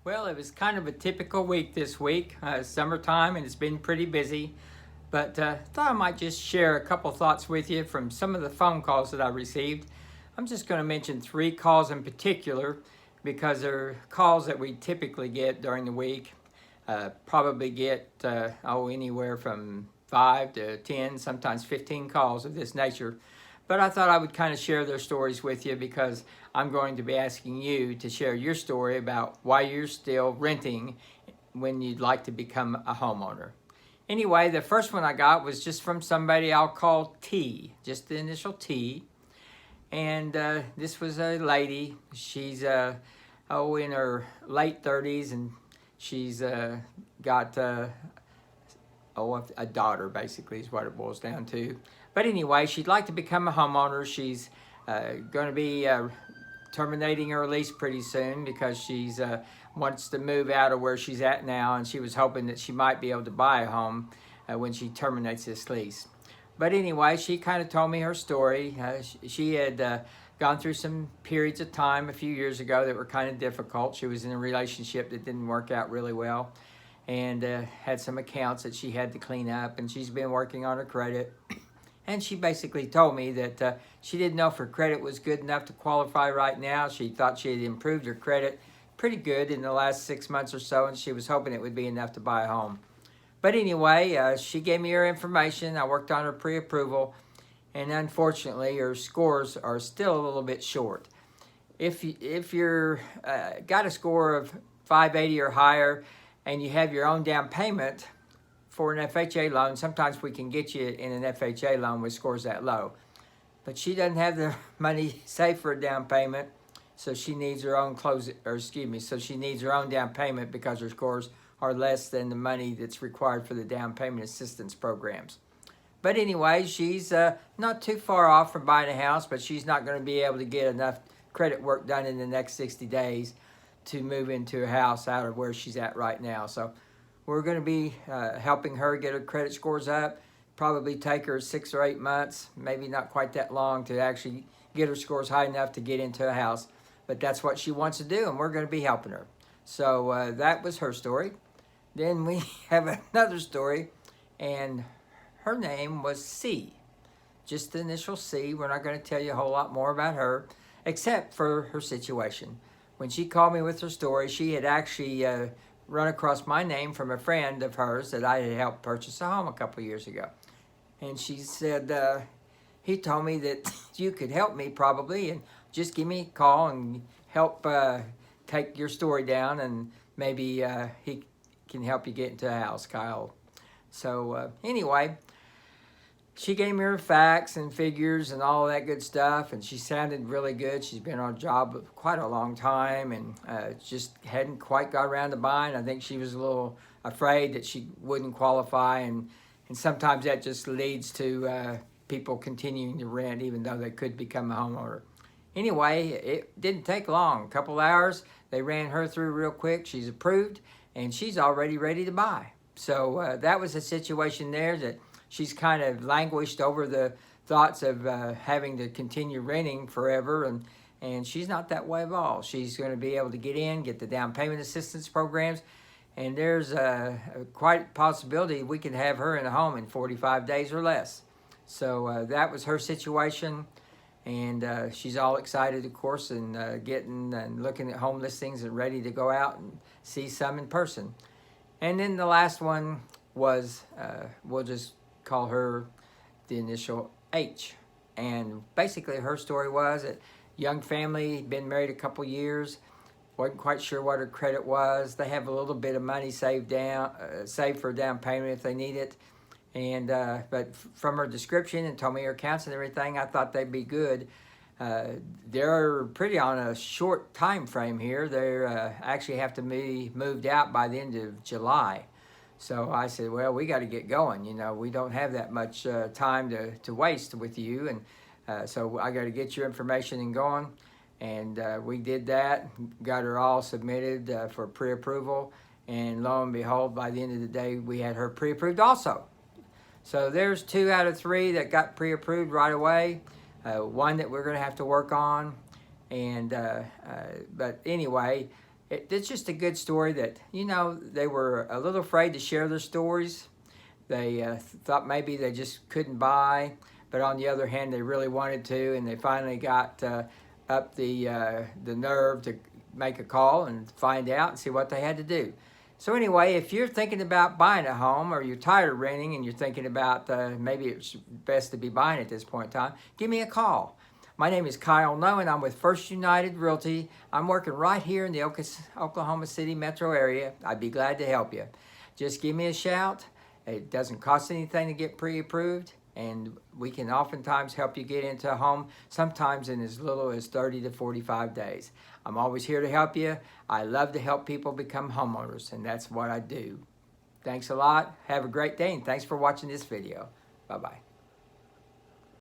Well, it was kind of a typical week this week, summertime, and it's been pretty busy. But thought I might just share a couple thoughts with you from some of the phone calls that I received. I'm just going to mention three calls in particular because they're calls that we typically get during the week. Probably get anywhere from 5 to 10, sometimes 15 calls of this nature. But I thought I would kind of share their stories with you because I'm going to be asking you to share your story about why you're still renting when you'd like to become a homeowner. Anyway, the first one I got was just from somebody I'll call T, just the initial T. And this was a lady. She's in her late 30s, and she's got a daughter, basically, is what it boils down to. But anyway, she'd like to become a homeowner. She's going to be terminating her lease pretty soon because she's wants to move out of where she's at now, and she was hoping that she might be able to buy a home when she terminates this lease. But anyway, she kind of told me her story. She had gone through some periods of time a few years ago that were kind of difficult. She was in a relationship that didn't work out really well, and had some accounts that she had to clean up, and she's been working on her credit. And she basically told me that she didn't know if her credit was good enough to qualify right now. She thought she had improved her credit pretty good in the last 6 months or so, and she was hoping it would be enough to buy a home. But anyway, she gave me her information. I worked on her pre-approval, and unfortunately, her scores are still a little bit short. If you're got a score of 580 or higher, and you have your own down payment for an FHA loan, sometimes we can get you in an FHA loan with scores that low. But she doesn't have the money saved for a down payment, so she needs her own so she needs her own down payment because her scores are less than the money that's required for the down payment assistance programs. But anyway, she's not too far off from buying a house, but she's not going to be able to get enough credit work done in the next 60 days to move into a house out of where she's at right now. So we're going to be helping her get her credit scores up. Probably take her 6 or 8 months, maybe not quite that long, to actually get her scores high enough to get into a house. But that's what she wants to do, and we're going to be helping her. So that was her story. Then we have another story, and her name was C. Just the initial C. We're not going to tell you a whole lot more about her, except for her situation. When she called me with her story, she had actually run across my name from a friend of hers that I had helped purchase a home a couple of years ago. And she said, he told me that you could help me probably, and just give me a call and help take your story down, and maybe he can help you get into a house, Kyle. So anyway, she gave me her facts and figures and all of that good stuff, and she sounded really good. She's been on a job quite a long time, and just hadn't quite got around to buying. I think she was a little afraid that she wouldn't qualify, and sometimes that just leads to people continuing to rent even though they could become a homeowner. Anyway, it didn't take long, a couple hours. They ran her through real quick. She's approved, and she's already ready to buy. So that was a situation there that she's kind of languished over the thoughts of having to continue renting forever, and she's not that way at all. She's going to be able to get the down payment assistance programs, and there's quite a possibility we can have her in a home in 45 days or less. So that was her situation, and she's all excited, of course, and getting and looking at home listings and ready to go out and see some in person. And then the last one was, we'll just call her the initial H. And basically her story was a young family, been married a couple years, wasn't quite sure what her credit was. They have a little bit of money saved for a down payment if they need it. And but from her description and told me her accounts and everything, I thought they'd be good. They're pretty on a short time frame here. They actually have to be moved out by the end of July. So I said, well, we got to get going. You know, we don't have that much time to waste with you. And so I got to get your information and going. And we did that, got her all submitted for pre-approval. And lo and behold, by the end of the day, we had her pre-approved also. So there's 2 out of 3 that got pre-approved right away. One that we're going to have to work on. And but anyway, It's just a good story that, you know, they were a little afraid to share their stories. They thought maybe they just couldn't buy, but on the other hand, they really wanted to, and they finally got up the nerve to make a call and find out and see what they had to do. So anyway, if you're thinking about buying a home, or you're tired of renting and you're thinking about maybe it's best to be buying at this point in time, give me a call. My name is Kyle Noe, and I'm with First United Realty. I'm working right here in the Oklahoma City metro area. I'd be glad to help you. Just give me a shout. It doesn't cost anything to get pre-approved, and we can oftentimes help you get into a home, sometimes in as little as 30 to 45 days. I'm always here to help you. I love to help people become homeowners, and that's what I do. Thanks a lot. Have a great day, and thanks for watching this video. Bye-bye.